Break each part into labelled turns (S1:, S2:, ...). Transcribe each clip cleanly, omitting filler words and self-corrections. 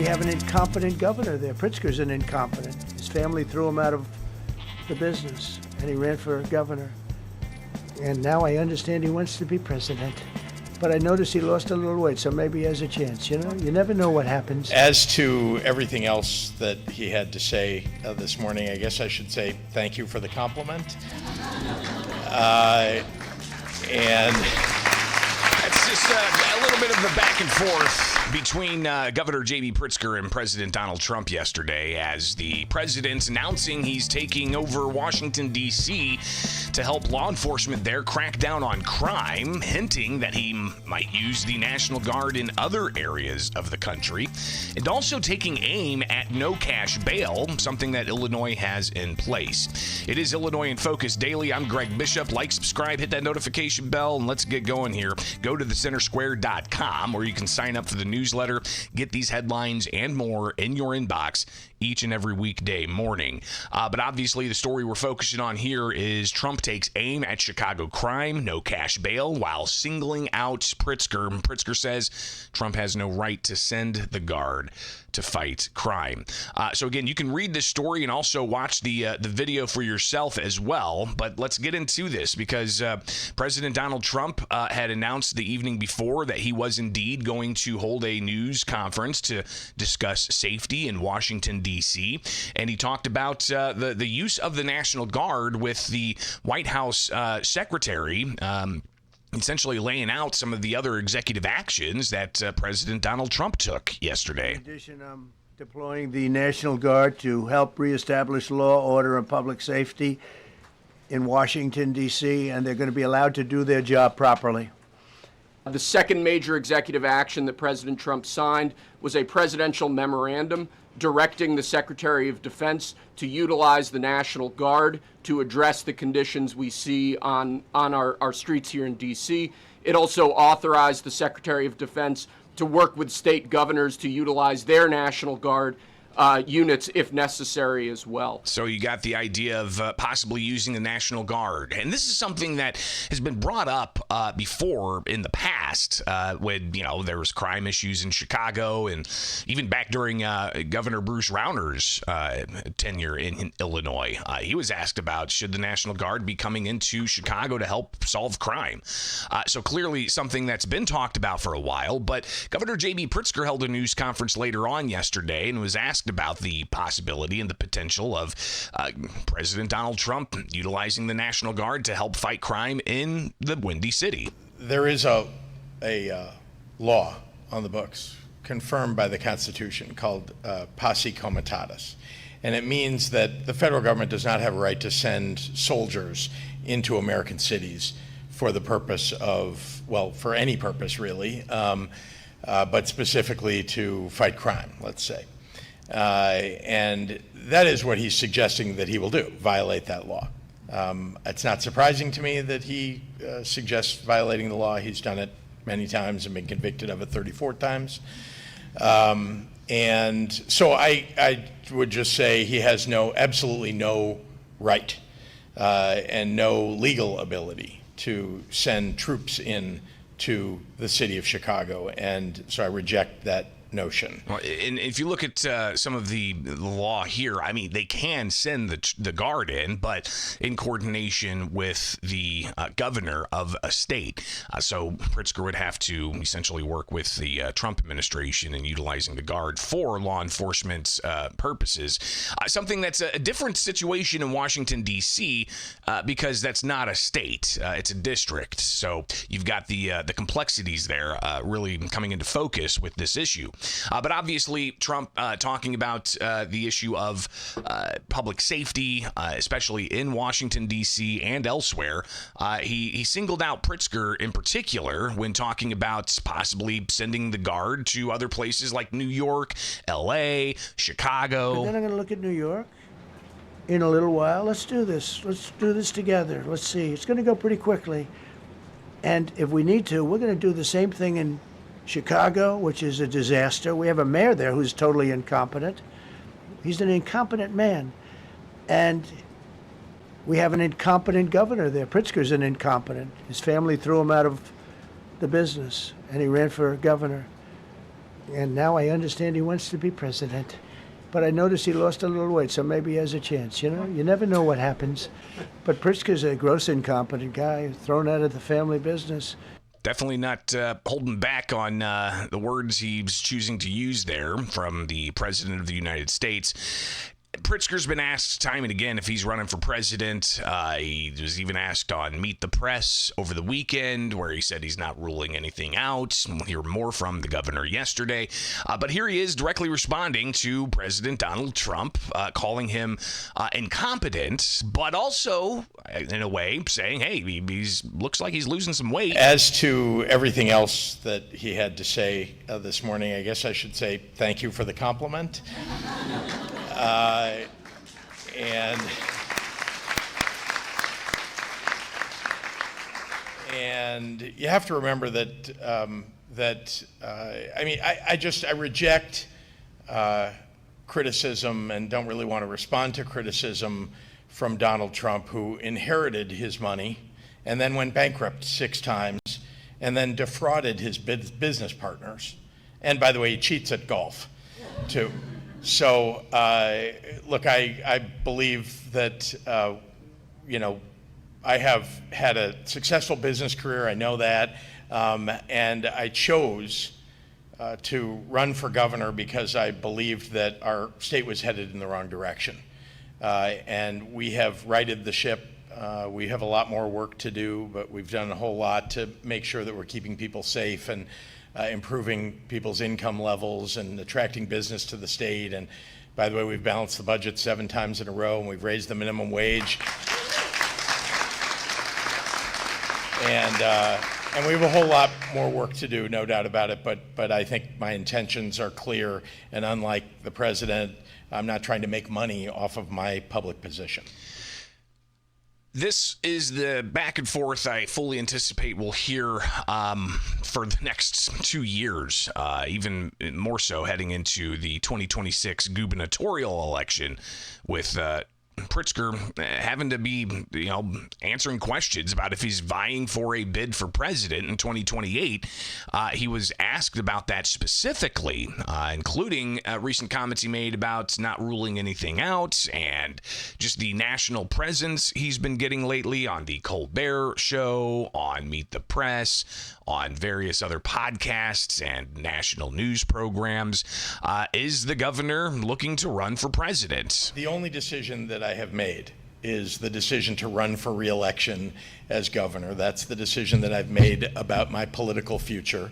S1: have an incompetent governor there. Pritzker's an incompetent. His family threw him out of the business, and he ran for governor. And now I understand he wants to be president. But I noticed he lost a little weight, so maybe he has a chance. You know, you never know what happens.
S2: As to everything else that he had to say this morning, I guess I should say thank you for the compliment. And
S3: it's just a little bit of the back and forth between Governor J.B. Pritzker and President Donald Trump yesterday, as the president's announcing he's taking over Washington, D.C. to help law enforcement there crack down on crime, hinting that he might use the National Guard in other areas of the country, and also taking aim at no cash bail, something that Illinois has in place. It is Illinois in Focus Daily. I'm Greg Bishop. Like, subscribe, hit that notification bell, and let's get going here. Go to thecentersquare.com, where you can sign up for the newsletter, get these headlines and more in your inbox each and every weekday morning. But obviously, the story we're focusing on here is Trump takes aim at Chicago crime, no cash bail, while singling out Pritzker. Pritzker says Trump has no right to send the Guard to fight crime. So again, you can read this story and also watch the video for yourself as well. But let's get into this, because President Donald Trump had announced the evening before that he was indeed going to hold a news conference to discuss safety in Washington, D.C. And he talked about the use of the National Guard with the White House secretary, essentially laying out some of the other executive actions that President Donald Trump took yesterday.
S1: In addition, I'm deploying the National Guard to help reestablish law, order, and public safety in Washington, D.C., and they're going to be allowed to do their job properly.
S4: The second major executive action that President Trump signed was a presidential memorandum directing the Secretary of Defense to utilize the National Guard to address the conditions we see on our streets here in D.C. It also authorized the Secretary of Defense to work with state governors to utilize their National Guard units if necessary as well.
S3: So you got the idea of possibly using the National Guard. And this is something that has been brought up before in the past when, there was crime issues in Chicago, and even back during Governor Bruce Rauner's tenure in Illinois. He was asked about, should the National Guard be coming into Chicago to help solve crime? So clearly something that's been talked about for a while. But Governor J.B. Pritzker held a news conference later on yesterday and was asked about the possibility and the potential of President Donald Trump utilizing the National Guard to help fight crime in the Windy City.
S2: there is a law on the books confirmed by the Constitution called posse comitatus. And it means that the federal government does not have a right to send soldiers into American cities for the purpose of, well, for any purpose really, but specifically to fight crime, let's say. And that is what he's suggesting that he will do, violate that law. It's not surprising to me that he suggests violating the law. He's done it many times and been convicted of it 34 times. And so I would just say he has absolutely no right and no legal ability to send troops in to the city of Chicago. And so I reject that notion.
S3: Well, and if you look at some of the law here, I mean, they can send the guard in, but in coordination with the governor of a state. So Pritzker would have to essentially work with the Trump administration in utilizing the guard for law enforcement purposes. Something that's a different situation in Washington, D.C., because that's not a state. It's a district. So you've got the complexities there really coming into focus with this issue. But obviously, Trump talking about the issue of public safety, especially in Washington, D.C. and elsewhere. He singled out Pritzker in particular when talking about possibly sending the guard to other places like New York, L.A., Chicago.
S1: But then I'm going to look at New York in a little while. Let's do this. Let's do this together. Let's see. It's going to go pretty quickly. And if we need to, we're going to do the same thing in Chicago, which is a disaster. We have a mayor there who's totally incompetent. He's an incompetent man. And we have an incompetent governor there. Pritzker's an incompetent. His family threw him out of the business, and he ran for governor. and now I understand he wants to be president. But I noticed he lost a little weight, so maybe he has a chance. You know, you never know what happens. But Pritzker's a gross incompetent guy, thrown out of the family business.
S3: Definitely not holding back on the words he's choosing to use there from the President of the United States. Pritzker's been asked time and again if he's running for president. He was even asked on Meet the Press over the weekend, where he said he's not ruling anything out. We'll hear more from the governor yesterday. But here he is directly responding to President Donald Trump, calling him incompetent, but also, in a way, saying, hey, he's looks like he's losing some weight.
S2: As to everything else that he had to say this morning, I guess I should say thank you for the compliment. And you have to remember that I reject criticism and don't really want to respond to criticism from Donald Trump, who inherited his money and then went bankrupt 6 times and then defrauded his business partners. And by the way, he cheats at golf too. So, look, I believe that, I have had a successful business career. I know that. And I chose to run for governor because I believed that our state was headed in the wrong direction. And we have righted the ship. We have a lot more work to do, but we've done a whole lot to make sure that we're keeping people safe and improving people's income levels and attracting business to the state. And by the way, we've balanced the budget 7 times in a row, and we've raised the minimum wage. And we have a whole lot more work to do, no doubt about it, but I think my intentions are clear, and unlike the president, I'm not trying to make money off of my public position.
S3: This is the back and forth I fully anticipate we'll hear for the next 2 years, even more so heading into the 2026 gubernatorial election, with Pritzker having to be, answering questions about if he's vying for a bid for president in 2028. He was asked about that specifically, including recent comments he made about not ruling anything out and just the national presence he's been getting lately on the Colbert Show, on Meet the Press, on various other podcasts and national news programs. Is the governor looking to run for president?
S2: The only decision that I have made is the decision to run for re-election as governor. That's the decision that I've made about my political future.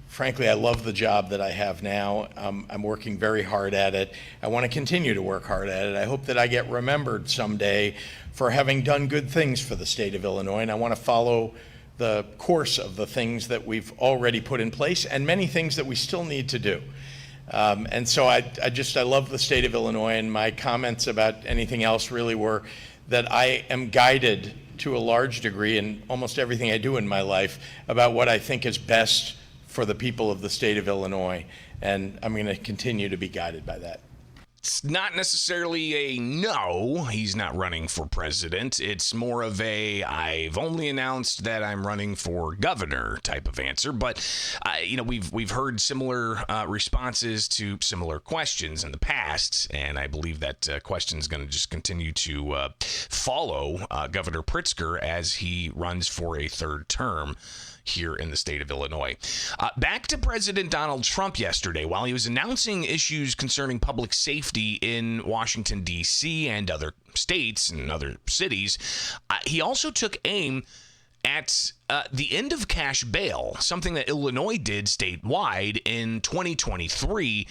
S2: Frankly, I love the job that I have now. I'm working very hard at it. I want to continue to work hard at it. I hope that I get remembered someday for having done good things for the state of Illinois, and I want to follow the course of the things that we've already put in place and many things that we still need to do. And so I love the state of Illinois, and my comments about anything else really were that I am guided to a large degree in almost everything I do in my life about what I think is best for the people of the state of Illinois, and I'm going to continue to be guided by that.
S3: It's not necessarily a no, he's not running for president. It's more of a I've only announced that I'm running for governor type of answer. But we've heard similar responses to similar questions in the past, and I believe that question is going to just continue to follow Governor Pritzker as he runs for a 3rd term here in the state of Illinois. Back to President Donald Trump yesterday. While he was announcing issues concerning public safety in Washington, D.C. and other states and other cities, he also took aim at the end of cash bail, something that Illinois did statewide in 2023,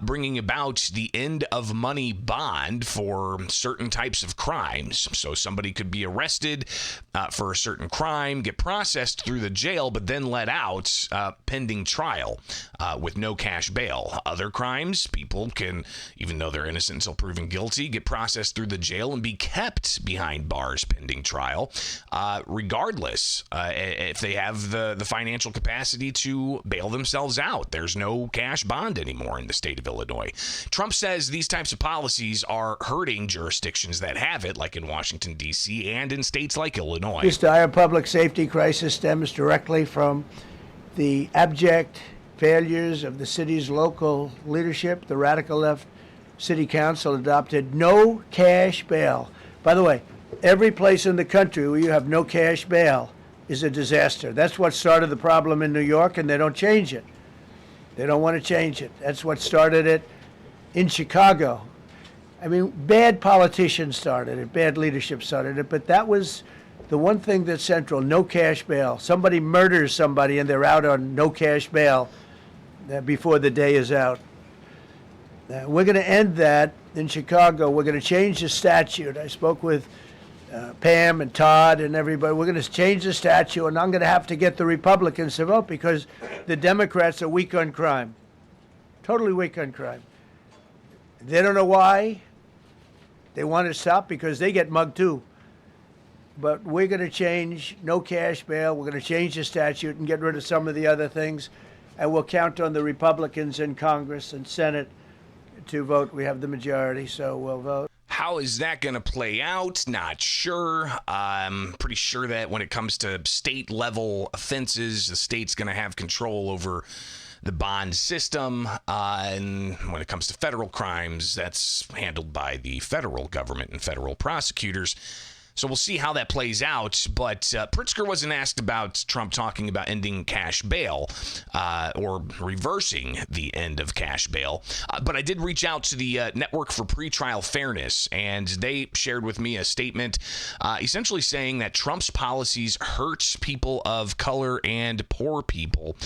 S3: bringing about the end of money bond for certain types of crimes. So somebody could be arrested for a certain crime, get processed through the jail, but then let out pending trial with no cash bail. Other crimes, people can, even though they're innocent until proven guilty, get processed through the jail and be kept behind bars pending trial, regardless if they have the financial capacity to bail themselves out. There's no cash bond anymore in the state of Illinois. Trump says these types of policies are hurting jurisdictions that have it, like in Washington, D.C., and in states like Illinois.
S1: This dire public safety crisis stems directly from the abject failures of the city's local leadership, the radical left city council adopted no cash bail. By the way, every place in the country where you have no cash bail is a disaster. That's what started the problem in New York, and they don't change it. They don't want to change it. That's what started it in Chicago. I mean, bad politicians started it, bad leadership started it, but that was the one thing that's central, no cash bail. Somebody murders somebody and they're out on no cash bail before the day is out. We're going to end that in Chicago. We're going to change the statute. I spoke with Pam and Todd and everybody. We're going to change the statute, and I'm going to have to get the Republicans to vote because the Democrats are weak on crime, totally weak on crime. They don't know why. They want to stop because they get mugged too. But we're going to change no cash bail. We're going to change the statute and get rid of some of the other things. And we'll count on the Republicans in Congress and Senate to vote. We have the majority, so we'll vote.
S3: How is that going to play out? Not sure. I'm pretty sure that when it comes to state level offenses, the state's going to have control over the bond system, and when it comes to federal crimes, that's handled by the federal government and federal prosecutors. So we'll see how that plays out. But Pritzker wasn't asked about Trump talking about ending cash bail or reversing the end of cash bail. But I did reach out to the Network for Pretrial Fairness, and they shared with me a statement essentially saying that Trump's policies hurt people of color and poor people.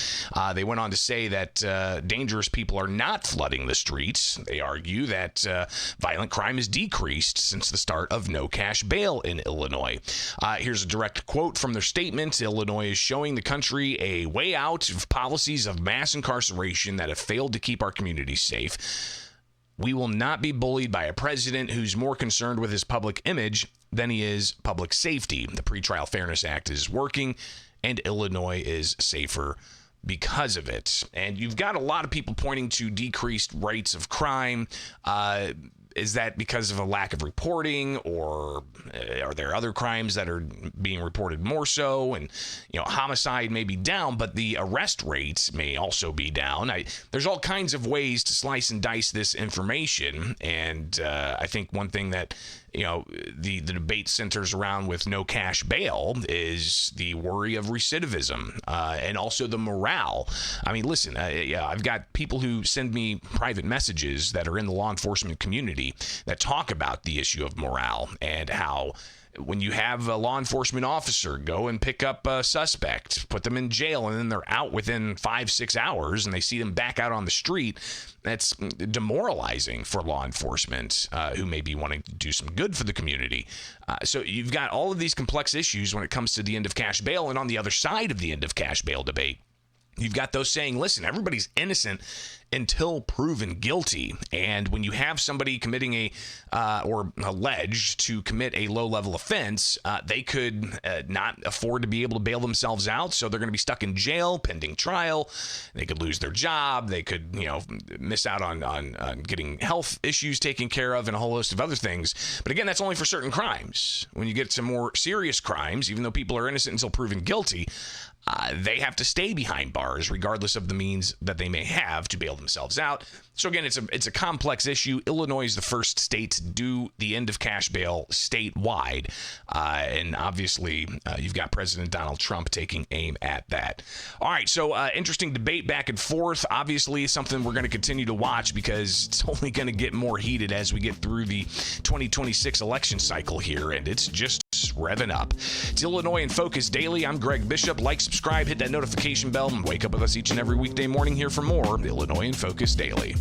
S3: They went on to say that dangerous people are not flooding the streets. They argue that violent crime has decreased since the start of no cash bail in Illinois. Here's a direct quote from their statement. Illinois is showing the country a way out of policies of mass incarceration that have failed to keep our communities safe. We will not be bullied by a president who's more concerned with his public image than he is public safety. The Pretrial Fairness Act is working, and Illinois is safer because of it. And you've got a lot of people pointing to decreased rates of crime. Is that because of a lack of reporting, or are there other crimes that are being reported more so? And, homicide may be down, but the arrest rates may also be down. There's all kinds of ways to slice and dice this information. And I think one thing that the debate centers around with no cash bail is the worry of recidivism and also the morale. I mean, listen, I've got people who send me private messages that are in the law enforcement community that talk about the issue of morale and how when you have a law enforcement officer go and pick up a suspect, put them in jail, and then they're out within 5-6 hours and they see them back out on the street, that's demoralizing for law enforcement who may be wanting to do some good for the community. So you've got all of these complex issues when it comes to the end of cash bail. And on the other side of the end of cash bail debate, you've got those saying, listen, everybody's innocent until proven guilty. And when you have somebody committing or alleged to commit a low-level offense, they could not afford to be able to bail themselves out, so they're going to be stuck in jail pending trial. They could lose their job. They could, miss out on getting health issues taken care of and a whole host of other things. But again, that's only for certain crimes. When you get to more serious crimes, even though people are innocent until proven guilty, they have to stay behind bars regardless of the means that they may have to bail themselves out. So again, it's a complex issue. Illinois is the first state to do the end of cash bail statewide. And obviously, you've got President Donald Trump taking aim at that. All right, so interesting debate back and forth. Obviously, something we're going to continue to watch because it's only going to get more heated as we get through the 2026 election cycle here, and it's just revving up. It's Illinois in Focus Daily. I'm Greg Bishop. Like, subscribe, hit that notification bell, and wake up with us each and every weekday morning here for more Illinois in Focus Daily.